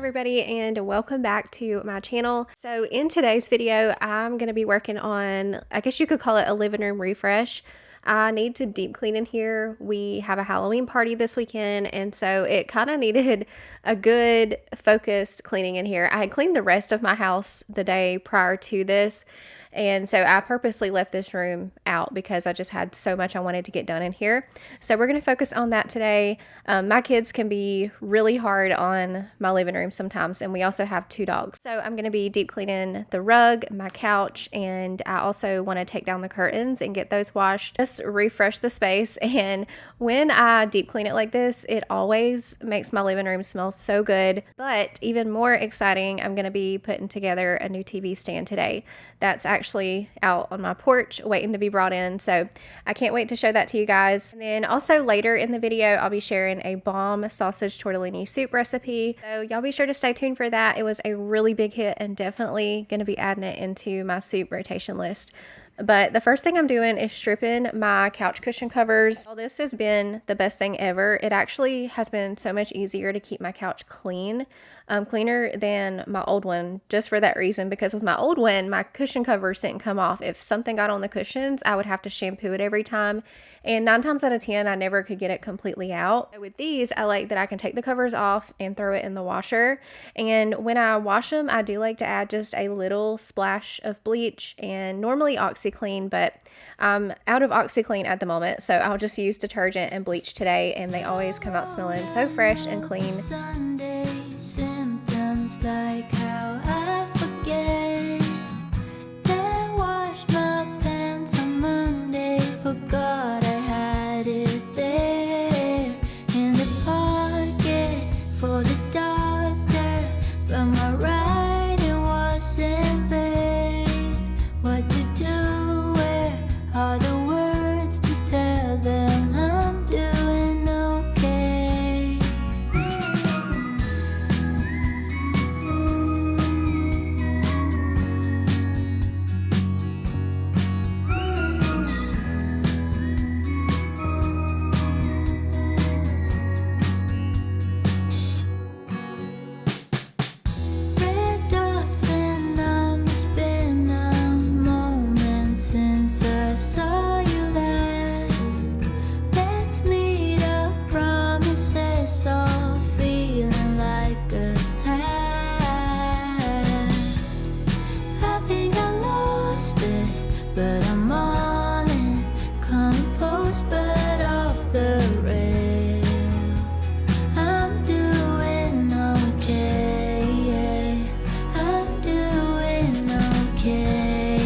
everybody, and welcome back to my channel. So in today's video, I'm going to be working on, I guess you could call it a living room refresh. I need to deep clean in here. We have a Halloween party this weekend, and so it kind of needed a good focused cleaning in here. I had cleaned the rest of my house the day prior to this, and so I purposely left this room out because I just had so much I wanted to get done in here. So we're going to focus on that today. My kids can be really hard on my living room sometimes, and we also have 2 dogs. So I'm going to be deep cleaning the rug, my couch, and I also want to take down the curtains and get those washed. Just refresh the space. And when I deep clean it like this, it always makes my living room smell so good. But even more exciting, I'm going to be putting together a new TV stand today. That's actually out on my porch waiting to be brought in. So I can't wait to show that to you guys. And then also later in the video, I'll be sharing a bomb sausage tortellini soup recipe. So y'all be sure to stay tuned for that. It was a really big hit and definitely going to be adding it into my soup rotation list. But the first thing I'm doing is stripping my couch cushion covers. Well, this has been the best thing ever. It actually has been so much easier to keep my couch clean, cleaner than my old one, just for that reason, because with my old one, my cushion covers didn't come off. If something got on the cushions, I would have to shampoo it every time, and 9 times out of 10, I never could get it completely out. With these, I like that I can take the covers off and throw it in the washer, and when I wash them, I do like to add just a little splash of bleach and normally OxyClean, but I'm out of OxyClean at the moment, so I'll just use detergent and bleach today, and they always come out smelling so fresh and clean. Like how I forget, then washed my pants on Monday, forgot I had it there in the pocket for the doctor, but my writing wasn't there. What to do, where are the words to tell them I'm doing okay? But I'm all in, compost, but off the rails. I'm doing okay, I'm doing okay, I'm okay,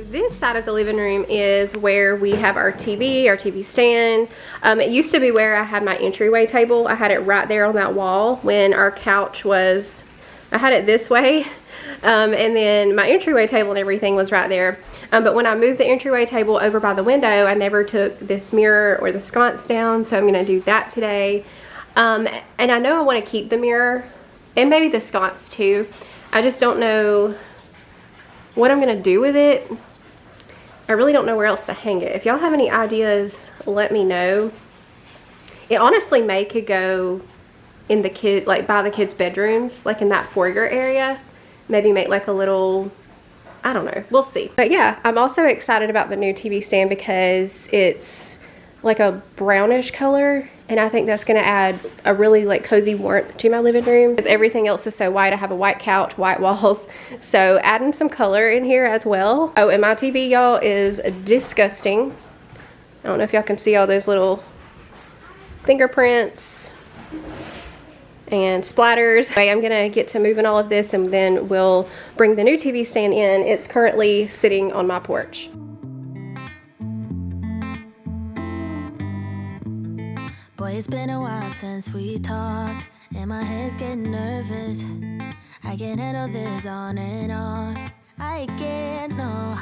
This side of the living room is where we have our TV stand. It used to be where I had my entryway table. I had it right there on that wall when our couch was, I had it this way. And then my entryway table and everything was right there. But when I moved the entryway table over by the window, I never took this mirror or the sconce down. So I'm gonna do that today. And I know I wanna keep the mirror and maybe the sconce too. I just don't know what I'm gonna do with it. I really don't know where else to hang it. If y'all have any ideas, let me know. It honestly could go in the like by the kids' bedrooms, like in that foyer area. Maybe make like a little, I don't know, we'll see. But yeah, I'm also excited about the new TV stand because it's like a brownish color, and I think that's gonna add a really like cozy warmth to my living room because everything else is so white. I have a white couch, white walls, so adding some color in here as well. Oh, and my TV, y'all, is disgusting. I don't know if y'all can see all those little fingerprints and splatters. Okay, I'm gonna get to moving all of this, and then we'll bring the new TV stand in. It's currently sitting on my porch. Boy, it's been a while since we talked, and my head's getting nervous. I can't handle this on and off. I can't, no.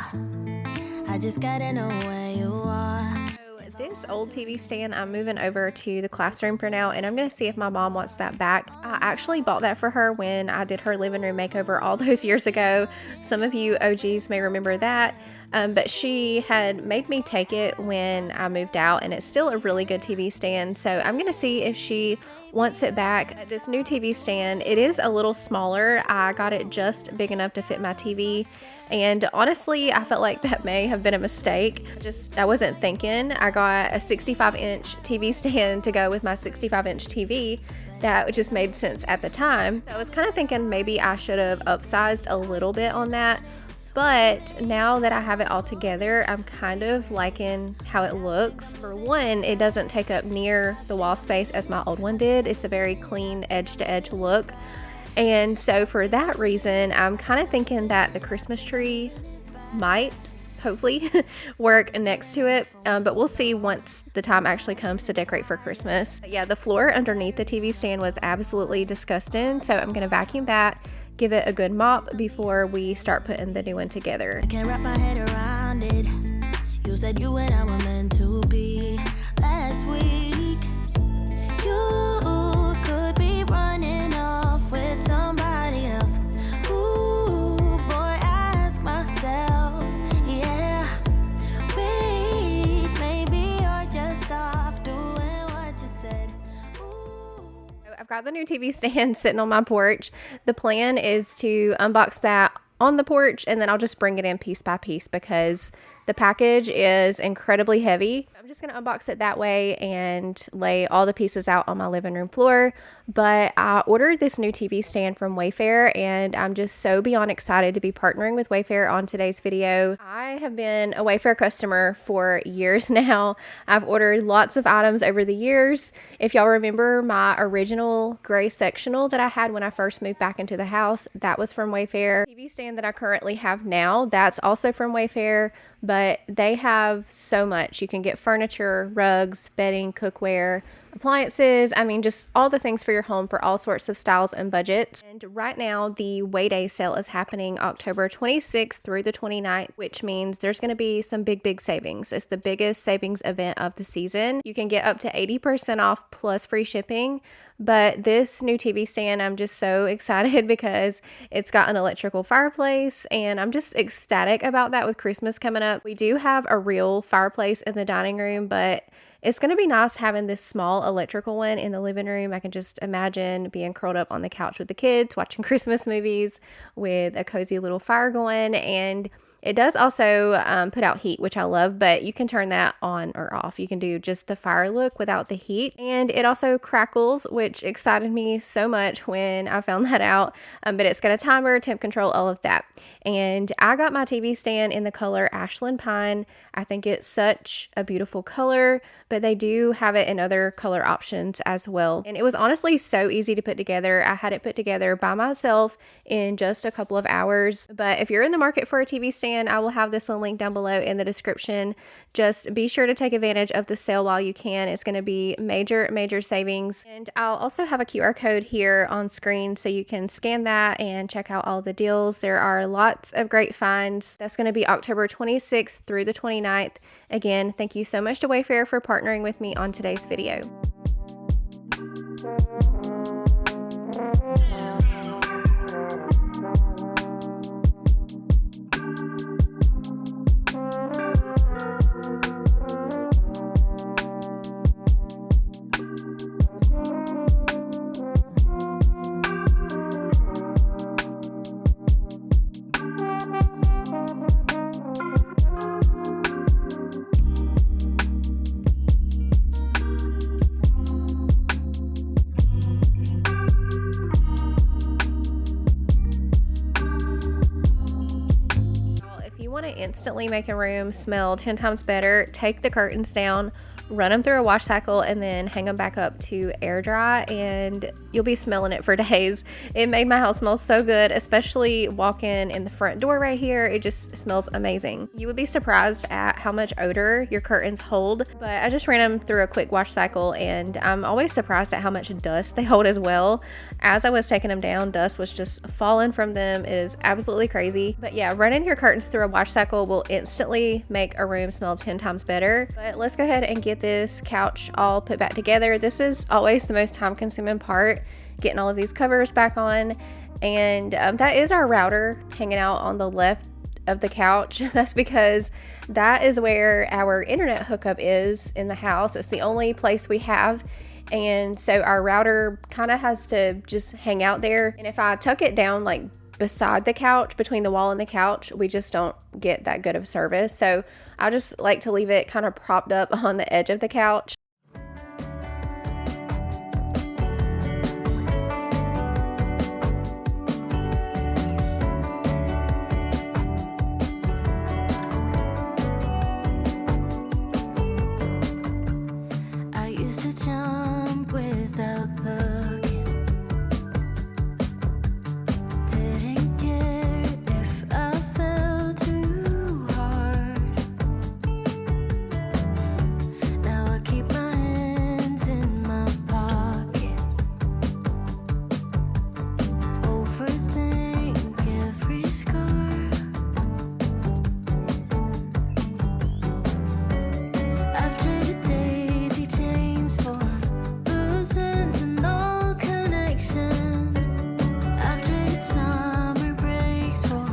I just gotta know where you are. This old TV stand I'm moving over to the classroom for now, and I'm going to see if my mom wants that back. I actually bought that for her when I did her living room makeover all those years ago. Some of you OGs may remember that, but she had made me take it when I moved out, and it's still a really good TV stand, so I'm going to see if she wants it back. This new TV stand, it is a little smaller. I got it just big enough to fit my TV, and honestly, I felt like that may have been a mistake. I wasn't thinking. I got a 65-inch TV stand to go with my 65-inch TV. That just made sense at the time. I was kind of thinking maybe I should have upsized a little bit on that. But now that I have it all together, I'm kind of liking how it looks. For one, it doesn't take up near the wall space as my old one did. It's a very clean edge-to-edge look. And so for that reason, I'm kind of thinking that the Christmas tree might, hopefully, work next to it. But we'll see once the time actually comes to decorate for Christmas. But yeah, the floor underneath the TV stand was absolutely disgusting. So I'm going to vacuum that, give it a good mop before we start putting the new one together. I can't wrap my head around it. You said you and I were meant to be last week. You could be running off with somebody else. Ooh, boy, I ask myself, yeah. Wait, maybe you're just off doing what you said. I've got the new TV stand sitting on my porch. The plan is to unbox that on the porch, and then I'll just bring it in piece by piece because the package is incredibly heavy. I'm just going to unbox it that way and lay all the pieces out on my living room floor. But I ordered this new TV stand from Wayfair, and I'm just so beyond excited to be partnering with Wayfair on today's video. I have been a Wayfair customer for years now. I've ordered lots of items over the years. If y'all remember my original gray sectional that I had when I first moved back into the house, that was from Wayfair. The TV stand that I currently have now, that's also from Wayfair. But they have so much. You can get furniture, rugs, bedding, cookware, appliances. I mean, just all the things for your home for all sorts of styles and budgets. And right now, the Way Day sale is happening October 26th through the 29th, which means there's going to be some big savings. It's the biggest savings event of the season. You can get up to 80% off plus free shipping. But this new TV stand, I'm just so excited because it's got an electrical fireplace, and I'm just ecstatic about that with Christmas coming up. We do have a real fireplace in the dining room, but it's going to be nice having this small electrical one in the living room. I can just imagine being curled up on the couch with the kids, watching Christmas movies with a cozy little fire going. And it does also put out heat, which I love, but you can turn that on or off. You can do just the fire look without the heat. And it also crackles, which excited me so much when I found that out. But it's got a timer, temp control, all of that. And I got my TV stand in the color Ashland Pine. I think it's such a beautiful color, but they do have it in other color options as well. And it was honestly so easy to put together. I had it put together by myself in just a couple of hours. But if you're in the market for a TV stand, I will have this one linked down below in the description. Just be sure to take advantage of the sale while you can. It's going to be major savings. And I'll also have a QR code here on screen so you can scan that and check out all the deals. There are lots of great finds. That's going to be October 26th through the 29th. Again, thank you so much to Wayfair for partnering with me on today's video. Want to instantly make a room smell 10 times better, take the curtains down, run them through a wash cycle, and then hang them back up to air dry, and you'll be smelling it for days. It made my house smell so good, especially walking in the front door right here. It just smells amazing. You would be surprised at how much odor your curtains hold, but I just ran them through a quick wash cycle, and I'm always surprised at how much dust they hold as well. As I was taking them down, dust was just falling from them. It is absolutely crazy. But yeah, running your curtains through a wash cycle oil will instantly make a room smell 10 times better. But let's go ahead and get this couch all put back together. This is always the most time consuming part, getting all of these covers back on. And that is our router hanging out on the left of the couch. That's because that is where our internet hookup is in the house. It's the only place we have. And so our router kind of has to just hang out there. And if I tuck it down like beside the couch, between the wall and the couch, we just don't get that good of service. So I just like to leave it kind of propped up on the edge of the couch. I used to jump without looking. Didn't care if I fell too hard. Now I keep my hands in my pockets. Overthink every scar. I've traded daisy chains for loose ends and all connection. I've traded summer breaks for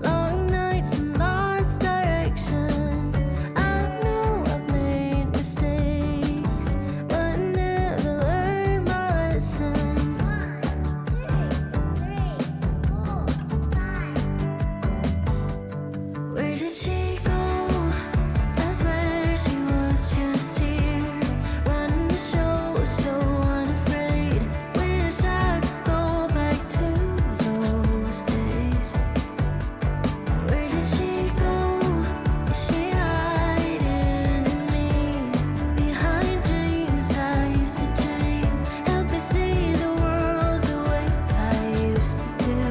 long nights and lost direction. I know I've made mistakes, but never learned my lesson. 1, 2, 3, 4, 5. Where did she go? I swear she was just here, running the show, so unafraid. Wish I could go back to those days. Where did she go? Is she hiding in me? Behind dreams I used to dream. Help me see the world the way I used to do.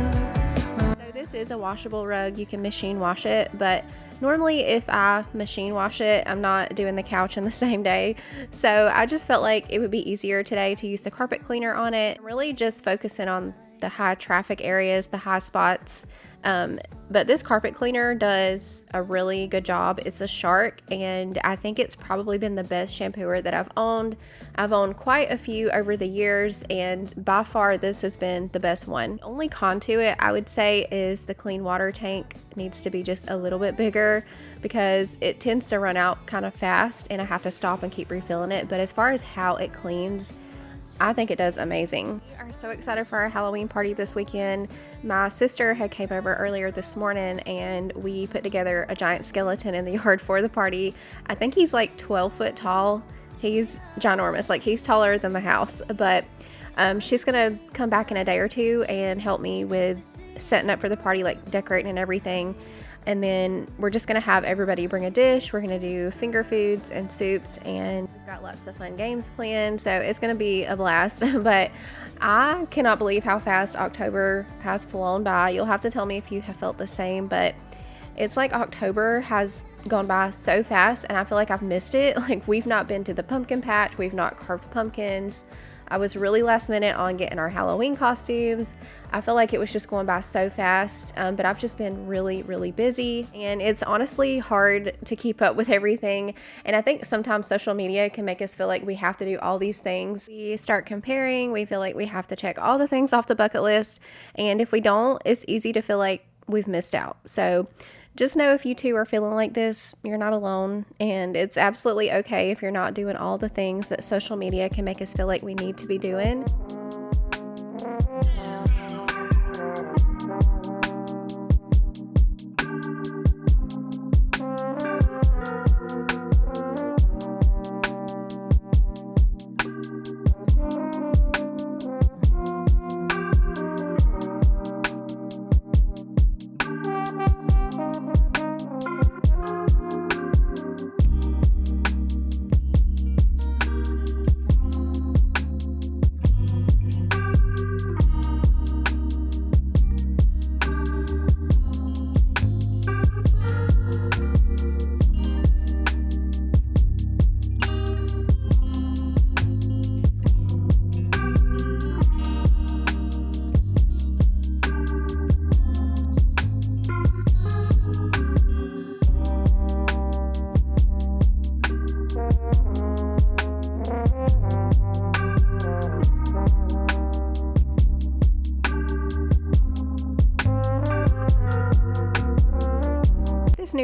So this is a washable rug. You can machine wash it, but normally if I machine wash it, I'm not doing the couch in the same day. So I just felt like it would be easier today to use the carpet cleaner on it. I'm really just focusing on the high traffic areas, the high spots. But this carpet cleaner does a really good job. It's a Shark, and I think it's probably been the best shampooer that I've owned. I've owned quite a few over the years, and by far this has been the best one. The only con to it, I would say, is the clean water tank needs to be just a little bit bigger because it tends to run out kind of fast and I have to stop and keep refilling it. But as far as how it cleans, I think it does amazing. We are so excited for our Halloween party this weekend. My sister had came over earlier this morning and we put together a giant skeleton in the yard for the party. I think he's like 12 foot tall. He's ginormous, like he's taller than the house. But she's gonna come back in a day or two and help me with setting up for the party, like decorating and everything. And then we're just gonna have everybody bring a dish. We're gonna do finger foods and soups, and we've got lots of fun games planned. So it's gonna be a blast. But I cannot believe how fast October has flown by. You'll have to tell me if you have felt the same, but it's like October has gone by so fast and I feel like I've missed it. Like we've not been to the pumpkin patch. We've not carved pumpkins. I was really last minute on getting our Halloween costumes. I feel like it was just going by so fast, but I've just been really, really busy, and it's honestly hard to keep up with everything. And I think sometimes social media can make us feel like we have to do all these things. We start comparing, we feel like we have to check all the things off the bucket list, and if we don't, it's easy to feel like we've missed out. So just know if you too are feeling like this, you're not alone, and it's absolutely okay if you're not doing all the things that social media can make us feel like we need to be doing.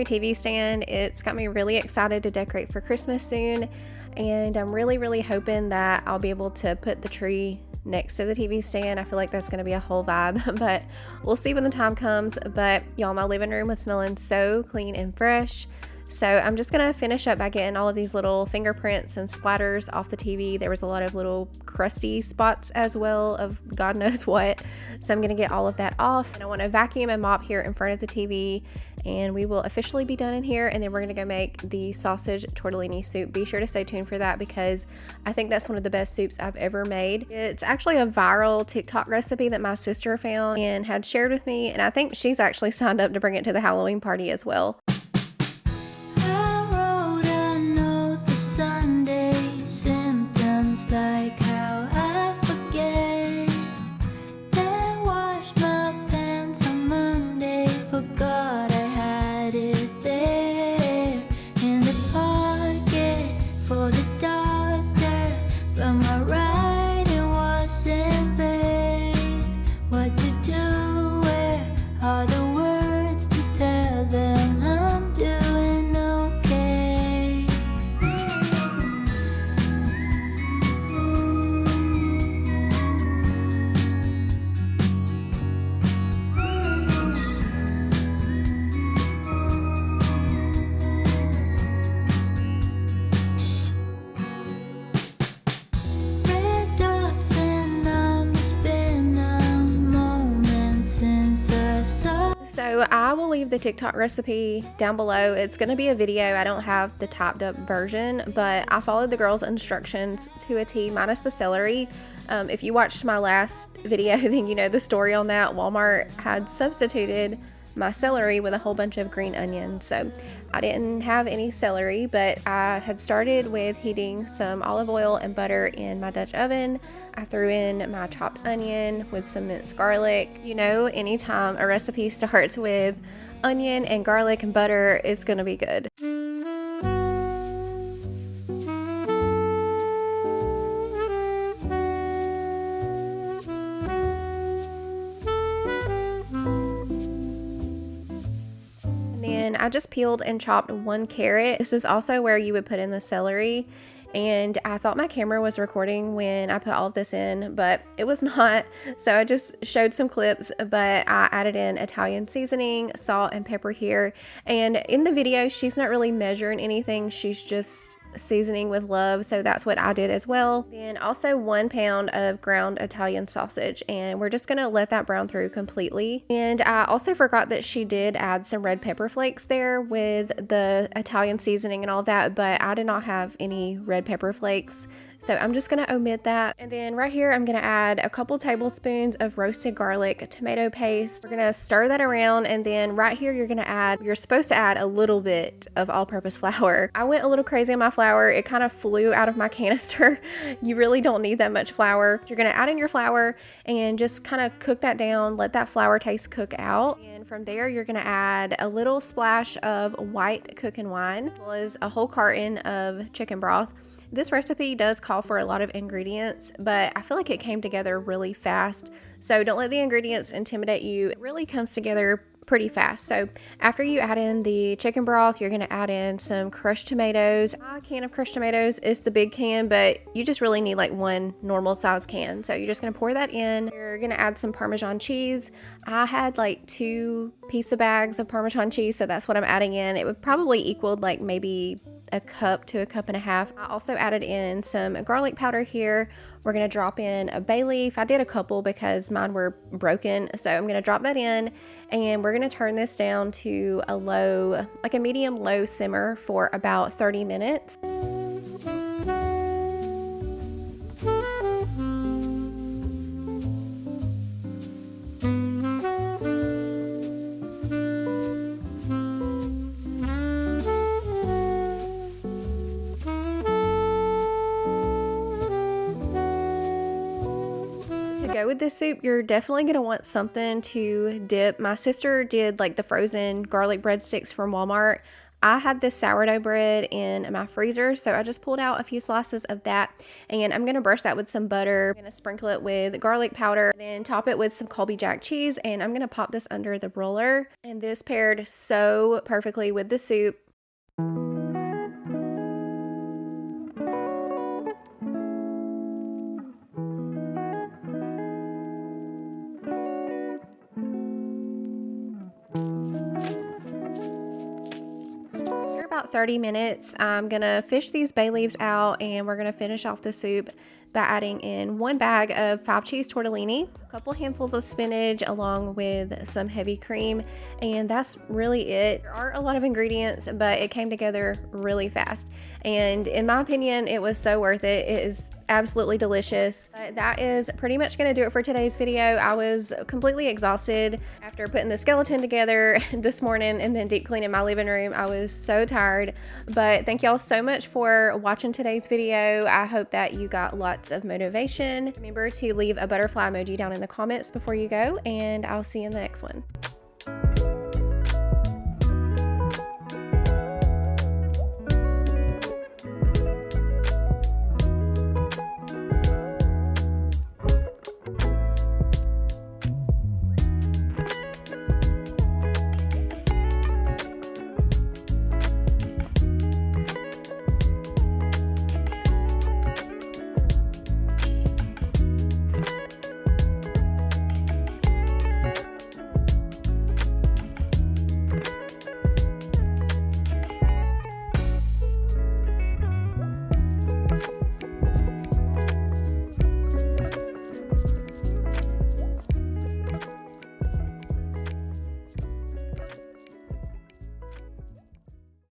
new TV stand. It's got me really excited to decorate for Christmas soon, and I'm really hoping that I'll be able to put the tree next to the TV stand. I feel like that's going to be a whole vibe, but we'll see when the time comes. But y'all, my living room was smelling so clean and fresh. So I'm just going to finish up by getting all of these little fingerprints and splatters off the TV. There was a lot of little crusty spots as well of God knows what. So I'm going to get all of that off. And I want to vacuum and mop here in front of the TV. And we will officially be done in here. And then we're going to go make the sausage tortellini soup. Be sure to stay tuned for that because I think that's one of the best soups I've ever made. It's actually a viral TikTok recipe that my sister found and had shared with me. And I think she's actually signed up to bring it to the Halloween party as well. Like how I forget. Then washed my pants on Monday. Forgot I had it there in the pocket for the doctor. But my writing wasn't vague. What to do? Where are the words to tell them I'm doing okay? So I will leave the TikTok recipe down below. It's going to be a video. I don't have the typed up version, but I followed the girls' instructions to a T minus the celery. If you watched my last video, then you know the story on that. Walmart had substituted my celery with a whole bunch of green onions. So I didn't have any celery, but I had started with heating some olive oil and butter in my Dutch oven. I threw in my chopped onion with some minced garlic. You know, anytime a recipe starts with onion and garlic and butter, it's gonna be good. And I just peeled and chopped 1 carrot. This is also where you would put in the celery. And I thought my camera was recording when I put all of this in, but it was not. So I just showed some clips, but I added in Italian seasoning, salt, and pepper here. And in the video, she's not really measuring anything. She's just seasoning with love, so that's what I did as well. Then also 1 pound of ground Italian sausage, and we're just gonna let that brown through completely. And I also forgot that she did add some red pepper flakes there with the Italian seasoning and all that, but I did not have any red pepper flakes, so I'm just gonna omit that. And then right here I'm gonna add a couple tablespoons of roasted garlic tomato paste. We're gonna stir that around, and then right here you're supposed to add a little bit of all-purpose flour. I went a little crazy on my flour. It kind of flew out of my canister. You really don't need that much flour. You're gonna add in your flour and just kind of cook that down, let that flour taste cook out. And from there you're gonna add a little splash of white cooking wine, as well as a whole carton of chicken broth. This recipe does call for a lot of ingredients, but I feel like it came together really fast. So don't let the ingredients intimidate you. It really comes together pretty fast. So after you add in the chicken broth, you're going to add in some crushed tomatoes. A can of crushed tomatoes is the big can, but you just really need like 1 normal size can. So you're just going to pour that in. You're going to add some Parmesan cheese. I had like 2 pizza bags of Parmesan cheese, so that's what I'm adding in. It would probably equal like maybe a cup to a cup and a half. I also added in some garlic powder here. We're going to drop in a bay leaf. I did a couple because mine were broken, so I'm going to drop that in, and we're going to turn this down to a low, like a medium low simmer for about 30 minutes. Go with this soup, you're definitely going to want something to dip. My sister did like the frozen garlic breadsticks from Walmart. I had this sourdough bread in my freezer, so I just pulled out a few slices of that, and I'm gonna brush that with some butter. I'm gonna sprinkle it with garlic powder, then top it with some Colby Jack cheese, and I'm gonna pop this under the broiler. And this paired so perfectly with the soup. About 30 minutes, I'm gonna fish these bay leaves out, and we're gonna finish off the soup by adding in 1 bag of 5 cheese tortellini, a couple handfuls of spinach along with some heavy cream, and that's really it. There are a lot of ingredients, but it came together really fast, and in my opinion it was so worth it. It is absolutely delicious. But that is pretty much going to do it for today's video. I was completely exhausted after putting the skeleton together this morning and then deep cleaning my living room. I was so tired, but thank y'all so much for watching today's video. I hope that you got lots of motivation. Remember to leave a butterfly emoji down in the comments before you go, and I'll see you in the next one.